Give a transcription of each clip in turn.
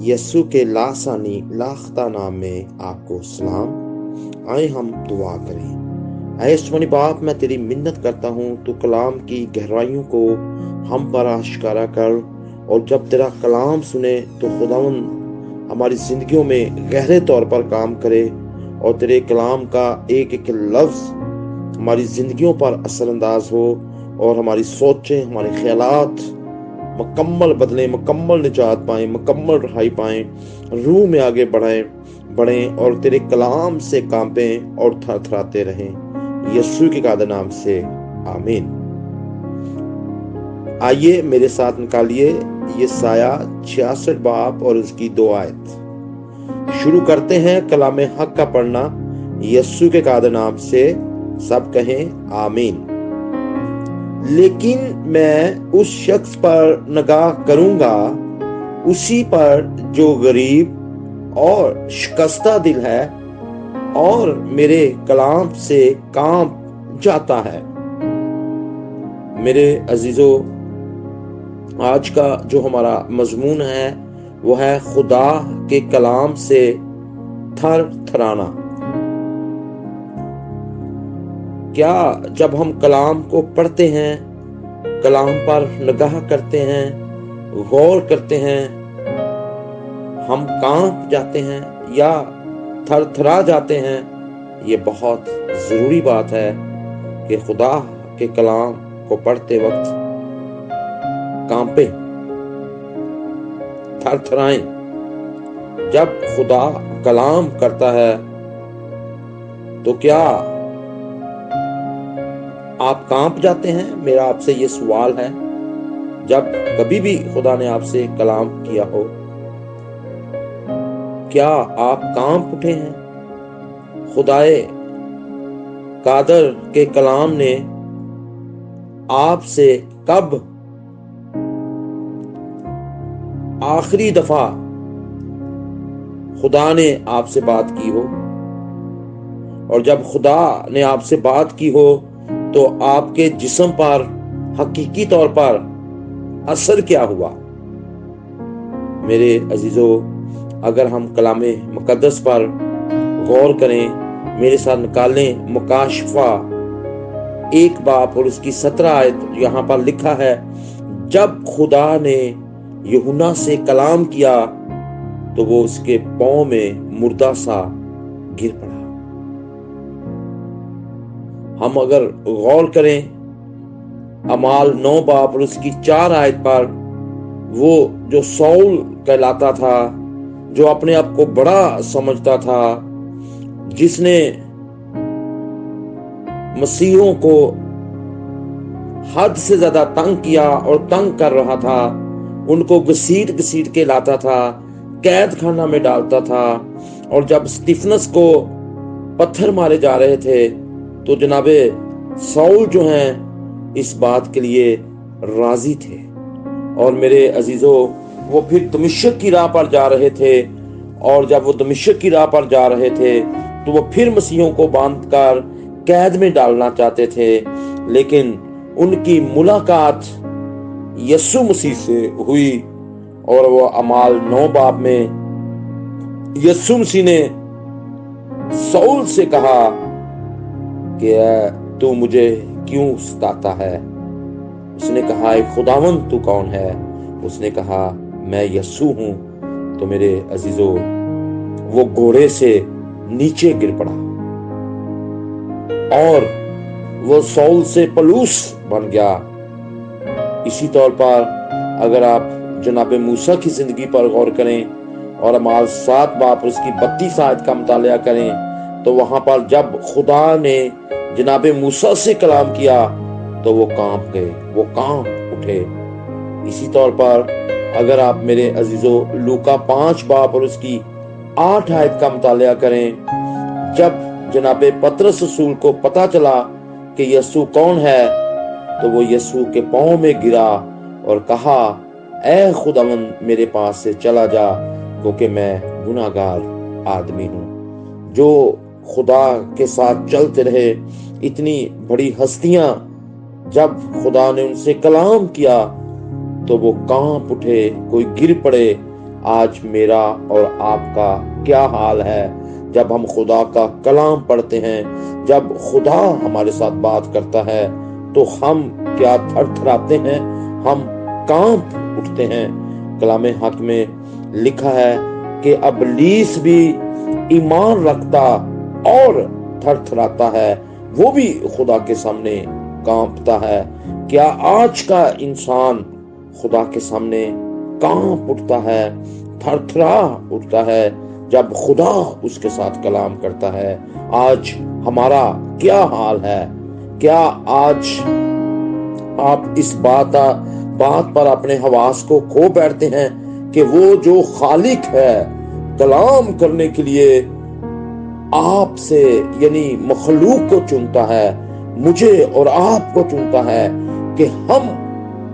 यस्सु के लासानी लाख्ता नाम में आपको सलाम। आए हम दुआ करें। ऐ आसमानी बाप, मैं तेरी मिन्नत करता हूँ, तू कलाम की गहराइयों को हम पर आश्कारा कर, और जब तेरा कलाम सुने तो खुदावन हमारी जिंदगियों में गहरे तौर पर काम करे, और तेरे कलाम का एक एक लफ्ज हमारी जिंदगियों पर असरअंदाज हो, और हमारी सोचें, हमारे ख्यालात मुकम्मल बदलें, मुकम्मल निजात पाएं, मुकम्मल रहाई पाएं, रूह में आगे बढ़ें और तेरे कलाम से कांपें और थरथराते रहें। यीशु के कादर नाम से आमीन। आइए मेरे साथ निकालिए यशायाह 66 बाब और उसकी 2 आयत। शुरू करते हैं कलाम हक का पढ़ना यीशु के कादर नाम से। सब कहें आमीन। लेकिन मैं उस शख्स पर निगाह करूंगा, उसी पर जो गरीब और शिकस्ता दिल है और मेरे कलाम से कांप जाता है। मेरे अजीजों, आज का जो हमारा मजमून है वो है खुदा के कलाम से थर थराना। क्या जब हम कलाम को पढ़ते हैं, कलाम पर निगाह करते हैं, गौर करते हैं, हम कांप जाते हैं या थरथरा जाते हैं? ये बहुत जरूरी बात है कि खुदा के कलाम को पढ़ते वक्त कांपे, थरथराएं। जब खुदा कलाम करता है तो क्या आप कांप जाते हैं? मेरा आपसे ये सवाल है। जब कभी भी खुदा ने आपसे कलाम किया हो, क्या आप कांप उठे हैं? खुदाए कादर के कलाम ने आपसे कब आखिरी दफा खुदा ने आपसे बात की हो? और जब खुदा ने आपसे बात की हो तो आपके जिस्म पर हकीकी तौर पर असर क्या हुआ? मेरे अजीजों, अगर हम कलामे मुकद्दस पर गौर करें, मेरे साथ निकालें मुकाशफा 1 बाब और उसकी 17 आयत। यहाँ पर लिखा है, जब खुदा ने यूहन्ना से कलाम किया तो वो उसके पांव में मुर्दा सा गिर पड़ा। हम अगर गौर करें अमाल 9 बाब और उसकी 4 आयत पर, वो जो सौल कहलाता था, जो अपने आप को बड़ा समझता था, जिसने मसीहों को हद से ज्यादा तंग किया और तंग कर रहा था, उनको घसीट घसीट के लाता था, कैद खाना में डालता था। और जब स्टीफनस को पत्थर मारे जा रहे थे तो जनाबे सौल जो हैं इस बात के लिए राजी थे। और मेरे अजीजों, वो फिर दमिश्क की राह पर जा रहे थे, और जब वो दमिश्क की राह पर जा रहे थे तो वो फिर मसीहों को बांधकर कैद में डालना चाहते थे। लेकिन उनकी मुलाकात यीशु मसीह से हुई, और वो अमाल 9 बाब में यीशु मसीह ने सौल से कहा कि तू मुझे क्यों सताता है? उसने कहा, खुदावन तू कौन है? उसने कहा, मैं यीशु हूं। तो मेरे अजीजों, वो घोड़े से नीचे गिर पड़ा और वो सौल से पलूस बन गया। इसी तौर पर अगर आप जनाबे मूसा की जिंदगी पर गौर करें और अमाल 7 बाब उसकी 32 आयत का मुताला करें, तो वहां पर जब खुदा ने जनाबे मूसा से कलाम किया तो वो कांप गए, वो कांप उठे। इसी तौर पर अगर आप मेरे अजीजों लूका 5 बाब और उसकी 8 आयत का मुताला करें, जब जनाबे पतरस रसूल को पता चला कि यीशु कौन है, तो वो यीशु के पांव में गिरा और कहा, ऐ खुदावन मेरे पास से चला जा, क्योंकि मैं गुनाहगार आदमी हूं। जो खुदा के साथ चलते रहे, इतनी बड़ी हस्तियां, जब खुदा ने उनसे कलाम किया तो वो कांप उठे, कोई गिर पड़े, آج میرا اور آپ کا کیا حال ہے جب ہم خدا کا کلام پڑھتے ہیں، جب خدا ہمارے ساتھ بات کرتا ہے تو ہم کیا تھر تھراتے ہیں، ہم کانپ اٹھتے ہیں۔ کلام حق میں لکھا ہے کہ ابلیس بھی ایمان رکھتا اور تھر تھراتا ہے، وہ بھی خدا کے سامنے کانپتا ہے۔ کیا آج کا انسان خدا کے سامنے کانپ اٹھتا ہے، تھر تھرا اٹھتا ہے جب خدا اس کے ساتھ کلام کرتا ہے؟ آج ہمارا کیا حال ہے؟ کیا آج آپ اس بات پر اپنے حواس کو کھو بیٹھتے ہیں کہ وہ جو خالق ہے کلام کرنے کے لیے آپ سے یعنی مخلوق کو چنتا ہے، مجھے اور آپ کو چنتا ہے کہ ہم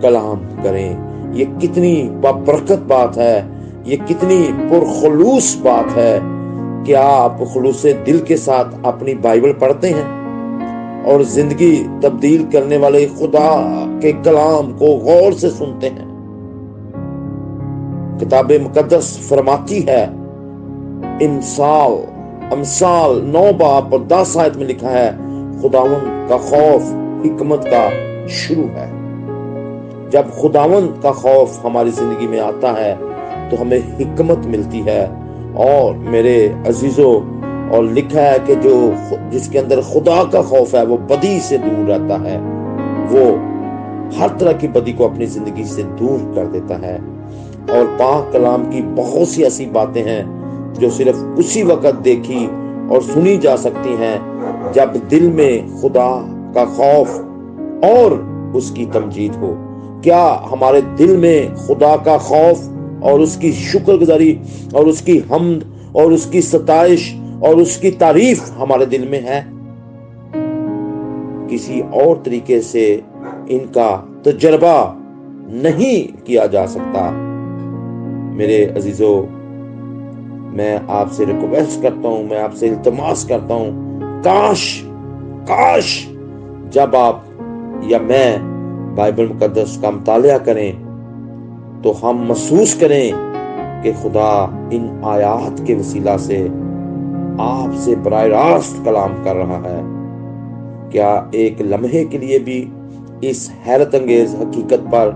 کلام کریں؟ یہ کتنی بابرکت بات ہے، یہ کتنی پرخلوص بات ہے۔ کیا آپ خلوص دل کے ساتھ اپنی بائبل پڑھتے ہیں اور زندگی تبدیل کرنے والے خدا کے کلام کو غور سے سنتے ہیں؟ کتاب مقدس فرماتی ہے، امثال 9 باب اور 10 آیت میں لکھا ہے، خداوند کا خوف حکمت کا شروع ہے۔ جب خداوند کا خوف ہماری زندگی میں آتا ہے تو ہمیں حکمت ملتی ہے۔ اور میرے عزیزو، اور لکھا ہے کہ جس کے اندر خدا کا خوف ہے وہ بدی سے دور رہتا ہے، وہ ہر طرح کی بدی کو اپنی زندگی سے دور کر دیتا ہے۔ اور پاک کلام کی بہت سی ایسی باتیں ہیں جو صرف اسی وقت دیکھی اور سنی جا سکتی ہیں جب دل میں خدا کا خوف اور اس کی تمجید ہو۔ کیا ہمارے دل میں خدا کا خوف اور اس کی شکر گزاری اور اس کی حمد اور اس کی ستائش اور اس کی تعریف ہمارے دل میں ہے؟ کسی اور طریقے سے ان کا تجربہ نہیں کیا جا سکتا۔ میرے عزیزو، میں آپ سے ریکویسٹ کرتا ہوں، میں آپ سے التماس کرتا ہوں، کاش جب آپ یا میں بائبل مقدس کا مطالعہ کریں تو ہم محسوس کریں کہ خدا ان آیات کے وسیلہ سے آپ سے براہ راست کلام کر رہا ہے۔ کیا ایک لمحے کے لیے بھی اس حیرت انگیز حقیقت پر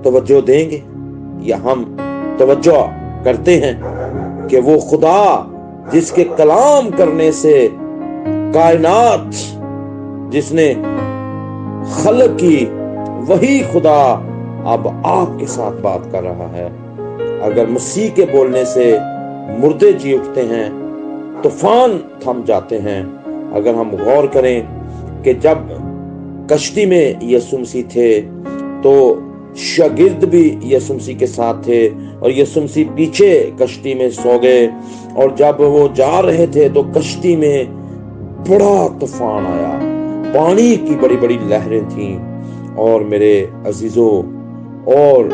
توجہ دیں گے، یا ہم توجہ کرتے ہیں کہ وہ خدا جس کے کلام کرنے سے کائنات جس نے خلق کی، وہی خدا اب آپ کے ساتھ بات کر رہا ہے؟ اگر مسیح کے بولنے سے مردے جی اٹھتے ہیں، طوفان تھم جاتے ہیں۔ اگر ہم غور کریں کہ جب کشتی میں یسوع مسیح تھے تو شاگرد بھی یسوع مسیح کے ساتھ تھے، اور یسوع مسیح پیچھے کشتی میں سو گئے، اور جب وہ جا رہے تھے تو کشتی میں بڑا طوفان آیا، پانی کی بڑی بڑی لہریں تھیں۔ اور میرے عزیزو، اور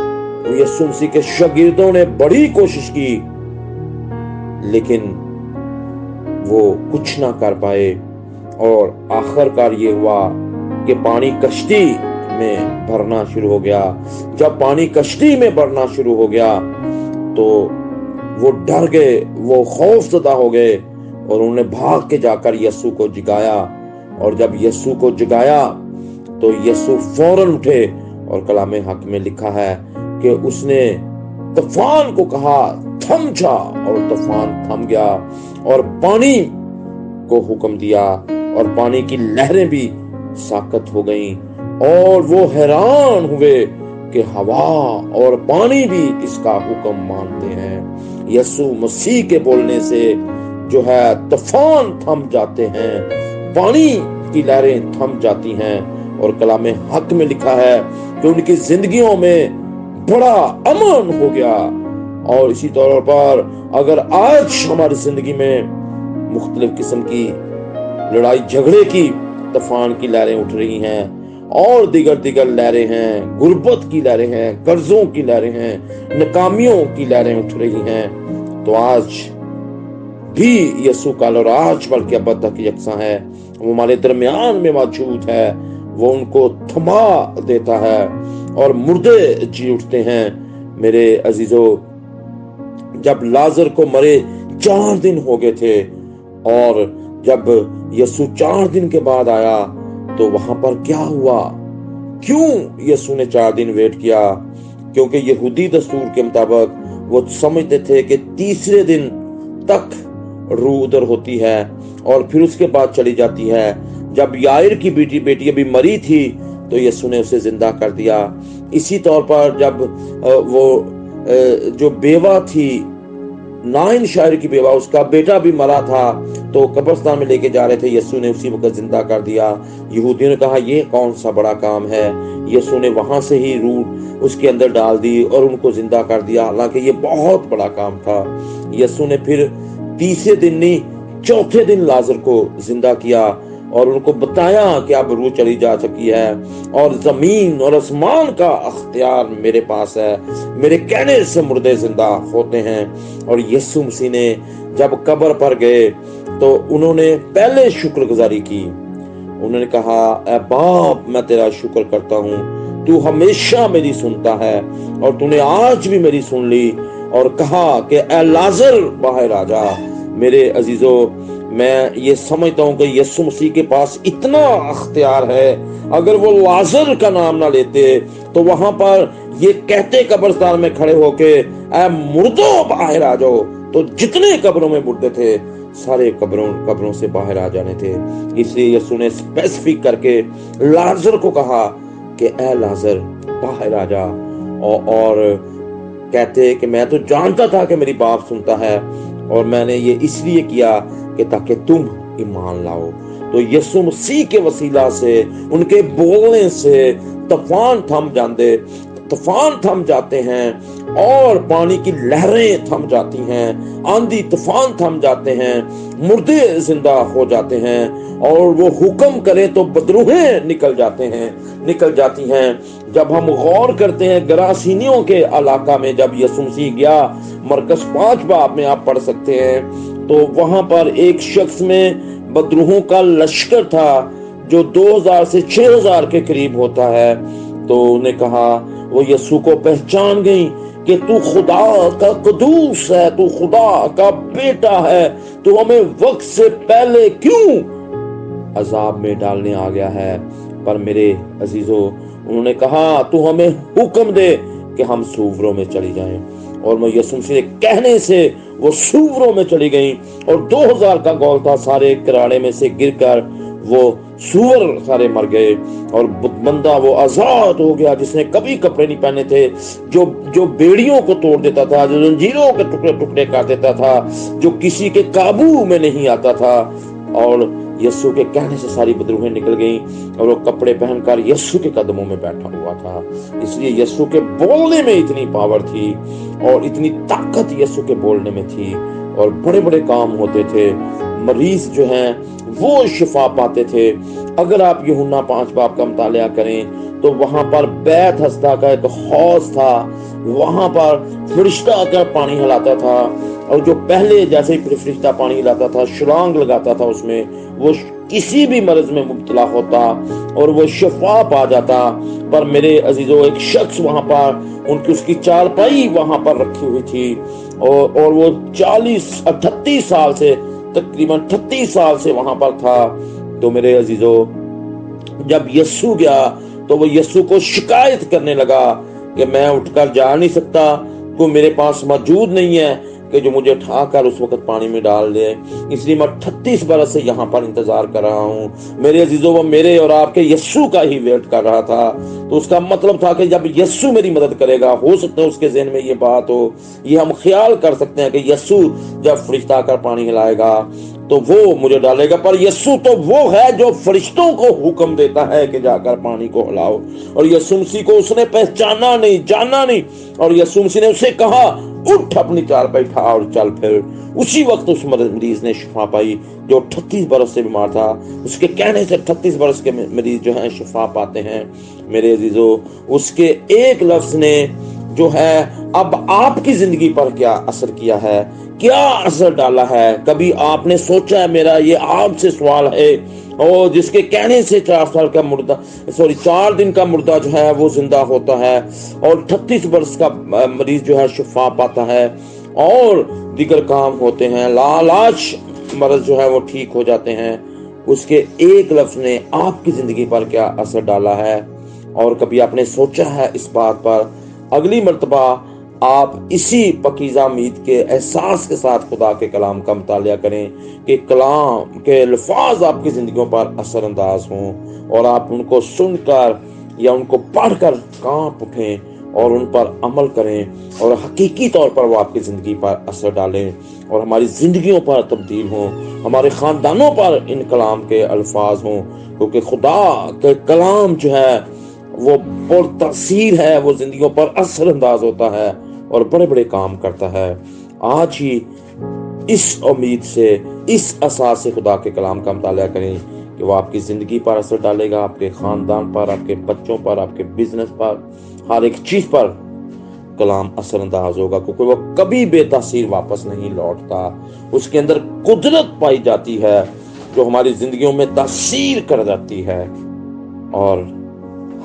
یسوع مسیح کے شاگردوں نے بڑی کوشش کی لیکن وہ کچھ نہ کر پائے، اور آخر کار یہ ہوا کہ پانی کشتی میں بھرنا شروع ہو گیا۔ جب پانی کشتی میں بھرنا شروع ہو گیا تو وہ ڈر گئے، وہ خوف زدہ ہو گئے، اور انہوں نے بھاگ کے جا کر یسوع کو جگایا۔ اور جب یسوع کو جگایا تو یسوع فوراً اٹھے، اور کلام حق میں لکھا ہے کہ اس نے طوفان کو کہا تھم جا، اور طوفان تھم گیا، اور پانی کو حکم دیا، اور پانی کی لہریں بھی ساکت ہو گئیں، اور وہ حیران ہوئے کہ ہوا اور پانی بھی اس کا حکم مانتے ہیں۔ یسوع مسیح کے بولنے سے جو ہے طوفان تھم جاتے ہیں، پانی کی لہریں تھم جاتی ہیں، اور کلام حق میں لکھا ہے کہ ان کی زندگیوں میں بڑا امن ہو گیا۔ اور اسی طور پر اگر آج ہماری زندگی میں مختلف قسم کی لڑائی جھگڑے کی طوفان کی لہریں اٹھ رہی ہیں، اور دیگر لہریں ہیں، غربت کی لہریں ہیں، قرضوں کی لہریں ہیں، ناکامیوں کی لہریں اٹھ رہی ہیں، تو آج بھی یسوع کل اور آج بلکہ ابد تک یکساں ہے۔ وہ ہمارے درمیان میں موجود ہے، وہ ان کو تھما دیتا ہے اور مردے جی اٹھتے ہیں۔ میرے عزیزو جب लाजर को मरे 4 दिन हो गए थे और जब यीशु 4 दिन के बाद आया तो वहां पर क्या हुआ? क्यों यीशु ने 4 दिन वेट किया? क्योंकि यहूदी दस्तूर के मुताबिक वो समझते थे कि तीसरे दिन तक रूह उधर होती है और फिर उसके बाद चली जाती है। जब याइर की बेटी अभी मरी थी तो यीशु ने उसे जिंदा कर दिया। इसी तौर पर जब वो जो बेवा थी, नाइन शायर की बेवा, उसका बेटा भी मरा था तो कब्रिस्तान में लेके जा रहे थे, यीशु ने उसी वक्त जिंदा कर दिया। यहूदियों ने कहा ये कौन सा बड़ा काम है? यीशु ने वहां से ही रूह उसके अंदर डाल दी और उनको जिंदा कर दिया, हालांकि ये बहुत बड़ा काम था। यीशु ने फिर तीसरे दिन नहीं, चौथे दिन लाजर को जिंदा किया और उनको बताया कि अब रूह चली जा चुकी है और जमीन और आसमान का अख्तियार मेरे पास है, मेरे कहने से मुर्दे जिंदा होते हैं। और यीशु मसीह ने जब कब्र पर गए तो उन्होंने पहले शुक्रगुजारी की। उन्होंने कहा, ऐ बाप मैं तेरा शुक्र करता हूँ, तू हमेशा मेरी सुनता है और तूने आज भी मेरी सुन ली। और कहा कि ऐ लाजर बाहर आ जा। मेरे अजीजों, मैं ये समझता हूँ कि यीशु मसीह के पास इतना अख्तियार है, अगर वो लाजर का नाम ना लेते तो वहां पर ये कहते कब्रिस्तान में खड़े होके ऐ मुर्दों बाहर आ जाओ, तो जितने कब्रों में मुर्दे थे सारे कब्रों से बाहर आ जाने थे। इसलिए यीशु ने स्पेसिफिक करके लाजर को कहा कि ऐ लाजर बाहर आ जा। और कहते कि मैं तो जानता था कि मेरी बात सुनता है और मैंने ये इसलिए किया कि ताकि तुम ईमान लाओ। तो यीशु मसीह के वसीला से, उनके बोलने से तूफान थम जाते हैं और पानी की लहरें थम जाती हैं, आंधी तूफान थम जाते हैं, मुर्दे जिंदा हो जाते हैं और वो हुक्म करे तो बदरूहें निकल जाती हैं। जब हम गौर करते हैं गरासीनियों के इलाका में जब यीशु मसीह गया, मरकस 5 बाब में आप पढ़ सकते हैं, तो वहां पर एक शख्स में बदरूहों का लश्कर था जो 2000 से 6000 के करीब होता है। तो उन्हें कहा, वो यीशु को पहचान गई कि तू खुदा का कुदूस है, तू खुदा का बेटा है, तू हमें वक्त से पहले क्यों अजाब में डालने आ गया है? पर मेरे अजीजों, उन्होंने कहा तू हमें हुक्म दे कि हम सूवरों में चली जाएं। और मैं यीशु मसीह के कहने से वो सूवरों में चली गई और 2000 का गौल था, सारे किराड़े में से गिरकर वो सूअर सारे मर गए और बंदा वो आजाद हो गया जिसने कभी कपड़े नहीं पहने थे, जो बेड़ियों को तोड़ देता था, जो जंजीरों के टुकड़े टुकड़े कर देता था, जो किसी के काबू में नहीं आता था। और यीशु के कहने से सारी बदरूहें निकल गईं और वो कपड़े पहनकर यीशु के कदमों में बैठा हुआ था। इसलिए यीशु के बोलने में इतनी पावर थी और इतनी ताकत यीशु के बोलने में थी और बड़े बड़े काम होते थे। मरीज जो हैं वो शिफा पाते थे। अगर आप यूहन्ना 5 बाब का मुतालिया करें तो वहां पर बैत हस्ता का एक हौज था, वहां पर फरिश्ता आकर पानी हिलाता था और जो पहले जैसे ही फरिश्ता पानी हिलाता था, छलांग लगाता था उसमें, वो किसी भी मर्ज में मुब्तला होता और वो शिफा पा जाता। पर मेरे अजीजों, एक शख्स वहां पर उसकी चारपाई वहां पर रखी हुई थी और वो 38 साल से, तकरीबन 38 साल से वहां पर था। तो मेरे अजीजों, जब यीशु गया तो वो यीशु को शिकायत करने लगा कि मैं उठकर जा नहीं सकता, कोई मेरे पास मौजूद नहीं है कि जो मुझे उठाकर उस वक्त पानी में डाल दे, इसलिए मैं 38 बरस से यहाँ पर इंतजार कर रहा हूँ। मेरे अजीजों, वो मेरे और आपके यीशु का ही वेट कर रहा था। तो उसका मतलब था कि जब यीशु मेरी मदद करेगा, हो सकता है उसके ज़हन में ये बात हो, ये हम ख्याल कर सकते हैं कि यीशु जब फरिश्ता आकर पानी हिलाएगा तो वो मुझे डालेगा। पर यीशु तो वो है जो फरिश्तों को हुक्म देता है कि जाकर पानी को हिलाओ। और यीशु मसीह को उसने पहचाना नहीं, जाना नहीं, और यीशु मसीह ने उसे कहा उठ, अपनी चारपाई उठा और चल। फिर उसी वक्त उस मरीज ने शिफा पाई जो 38 बरस से बीमार था। उसके कहने से 38 बरस के मरीज जो हैं शिफा पाते हैं। मेरे अजीजों, उसके एक लफ्ज ने जो है अब आपकी जिंदगी पर क्या असर किया है, क्या असर डाला है? कभी आपने सोचा है? मेरा ये आपसे सवाल है, اور جس کے کہنے سے 4 دن کا مردہ جو ہے وہ زندہ ہوتا ہے، اور 38 برس کا مریض جو ہے شفا پاتا ہے، اور دیگر کام ہوتے ہیں، لالاش مرض جو ہے وہ ٹھیک ہو جاتے ہیں۔ اس کے ایک لفظ نے آپ کی زندگی پر کیا اثر ڈالا ہے؟ اور کبھی آپ نے سوچا ہے اس بات پر؟ اگلی مرتبہ آپ اسی پاکیزہ امید کے احساس کے ساتھ خدا کے کلام کا مطالعہ کریں کہ کلام کے الفاظ آپ کی زندگیوں پر اثر انداز ہوں، اور آپ ان کو سن کر یا ان کو پڑھ کر کانپ اٹھیں اور ان پر عمل کریں، اور حقیقی طور پر وہ آپ کی زندگی پر اثر ڈالیں اور ہماری زندگیوں پر تبدیل ہوں، ہمارے خاندانوں پر ان کلام کے الفاظ ہوں، کیونکہ خدا کے کلام جو ہے وہ پر تاثیر ہے، وہ زندگیوں پر اثر انداز ہوتا ہے اور بڑے بڑے کام کرتا ہے۔ آج ہی اس امید سے، اس اساس سے خدا کے کلام کا مطالعہ کریں کہ وہ آپ کی زندگی پر اثر ڈالے گا، آپ کے خاندان پر، آپ کے بچوں پر، آپ کے بزنس پر، ہر ایک چیز پر کلام اثر انداز ہوگا، کیونکہ وہ کبھی بے تاثیر واپس نہیں لوٹتا۔ اس کے اندر قدرت پائی جاتی ہے جو ہماری زندگیوں میں تاثیر کر جاتی ہے، اور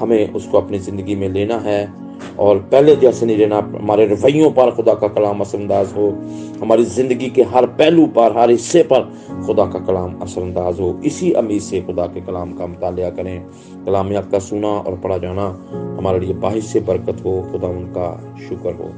ہمیں اس کو اپنی زندگی میں لینا ہے، اور پہلے جیسے نہیں رہنا۔ ہمارے رویوں پر خدا کا کلام اثر انداز ہو، ہماری زندگی کے ہر پہلو پر، ہر حصے پر خدا کا کلام اثر انداز ہو۔ اسی امید سے خدا کے کلام کا مطالعہ کریں۔ کلامیات کا سنا اور پڑھا جانا ہمارے لیے باعث برکت ہو۔ خدا ان کا شکر ہو۔